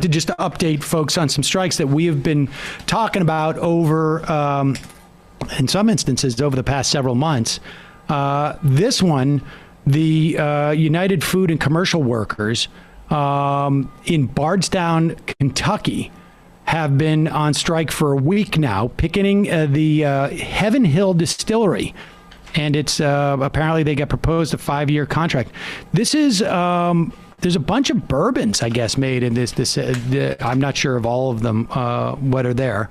to just update folks on some strikes that we have been talking about over, in some instances, over the past several months. This one, the United Food and Commercial Workers in Bardstown, Kentucky, have been on strike for a week now, picketing the Heaven Hill Distillery. And it's apparently they got proposed a 5-year contract. This is there's a bunch of bourbons, I guess, made in this. I'm not sure of all of them, what are there.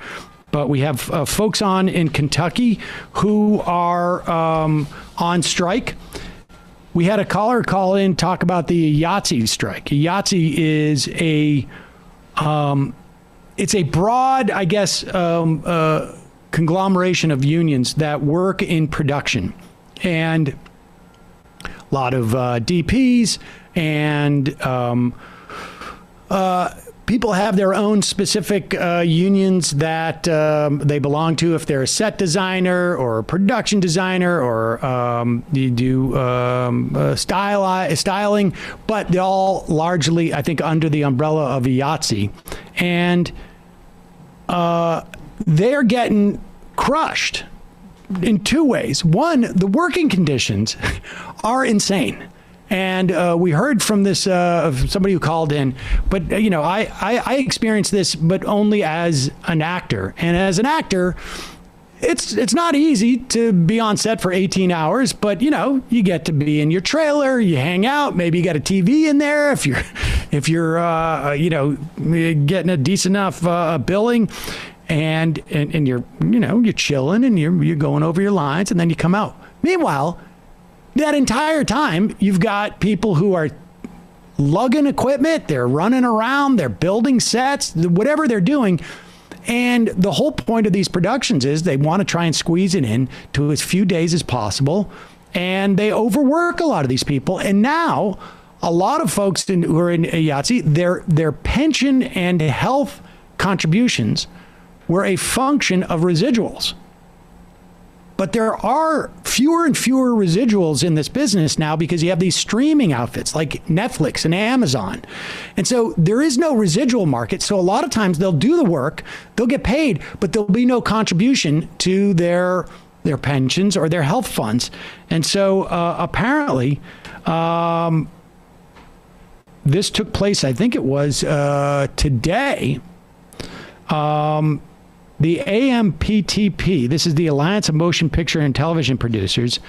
But we have folks on in Kentucky who are on strike. We had a caller call in, talk about the IATSE strike. IATSE is it's a broad, I guess, conglomeration of unions that work in production. And a lot of DPs and people have their own specific unions that they belong to. If they're a set designer or a production designer or you do styling, but they're all largely, I think, under the umbrella of IATSE. And they're getting crushed in two ways. One, the working conditions are insane. And we heard from this somebody who called in, but I experienced this, but only as an actor. And as an actor, it's not easy to be on set for 18 hours, but you get to be in your trailer, you hang out, maybe you got a TV in there if you're getting a decent enough billing, and you're chilling and you're going over your lines, and then you come out. Meanwhile, that entire time, you've got people who are lugging equipment, they're running around, they're building sets, whatever they're doing. And the whole point of these productions is they want to try and squeeze it in to as few days as possible. And they overwork a lot of these people. And now a lot of folks who are in IATSE, their pension and health contributions were a function of residuals. But there are fewer and fewer residuals in this business now because you have these streaming outfits like Netflix and Amazon. And so there is no residual market. So a lot of times they'll do the work, they'll get paid, but there'll be no contribution to their pensions or their health funds. And so apparently this took place, I think it was today. The AMPTP, this is the Alliance of Motion Picture and Television Producers,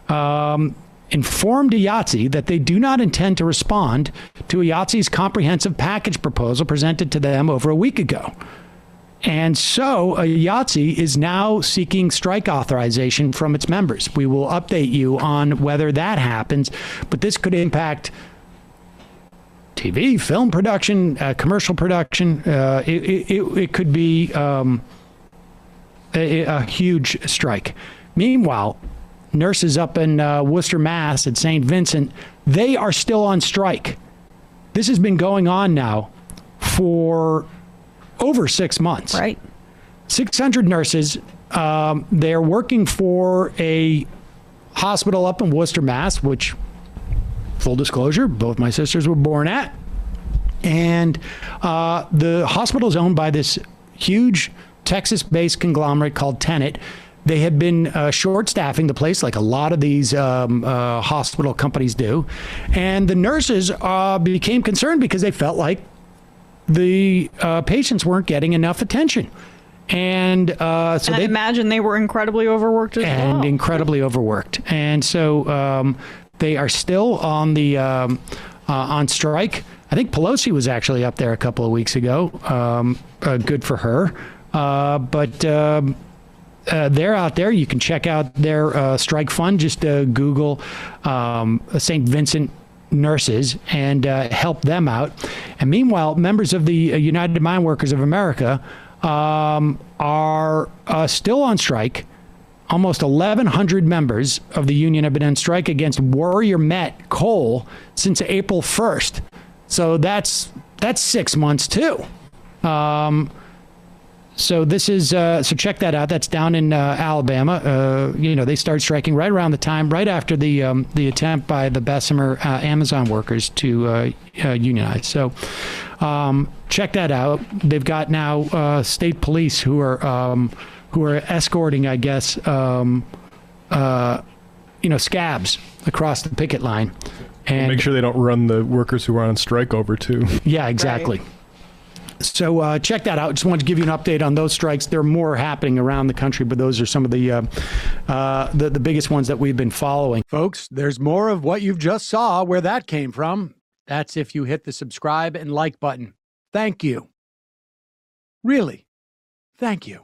informed IATSE that they do not intend to respond to IATSE's comprehensive package proposal presented to them over a week ago. And so IATSE is now seeking strike authorization from its members. We will update you on whether that happens, but this could impact TV, film production, commercial production. It could be a huge strike. Meanwhile, nurses up in Worcester, Mass. at St. Vincent, they are still on strike. This has been going on now for over 6 months. Right. 600 nurses. They're working for a hospital up in Worcester, Mass., which, full disclosure, both my sisters were born at. And the hospital is owned by this huge Texas-based conglomerate called Tenet. They had been short-staffing the place like a lot of these hospital companies do. And the nurses became concerned because they felt like the patients weren't getting enough attention. And I imagine they were incredibly overworked as well. And incredibly overworked. And so they are still on the on strike. I think Pelosi was actually up there a couple of weeks ago. Good for her. But they're out there. You can check out their strike fund. Just Google St. Vincent nurses and help them out. And meanwhile, members of the United Mine Workers of America are still on strike. Almost 1,100 members of the union have been on strike against Warrior Met coal since April 1st. So that's 6 months too. So this is so check that out. That's down in Alabama. They started striking right around the time, right after the attempt by the Bessemer Amazon workers to unionize. So check that out. They've got now state police who are escorting, I guess, scabs across the picket line. And make sure they don't run the workers who are on strike over too. Yeah, exactly. Right. So check that out. Just wanted to give you an update on those strikes. There are more happening around the country, but those are some of the biggest ones that we've been following. Folks, there's more of what you've just saw where that came from. That's if you hit the subscribe and like button. Thank you. Really, thank you.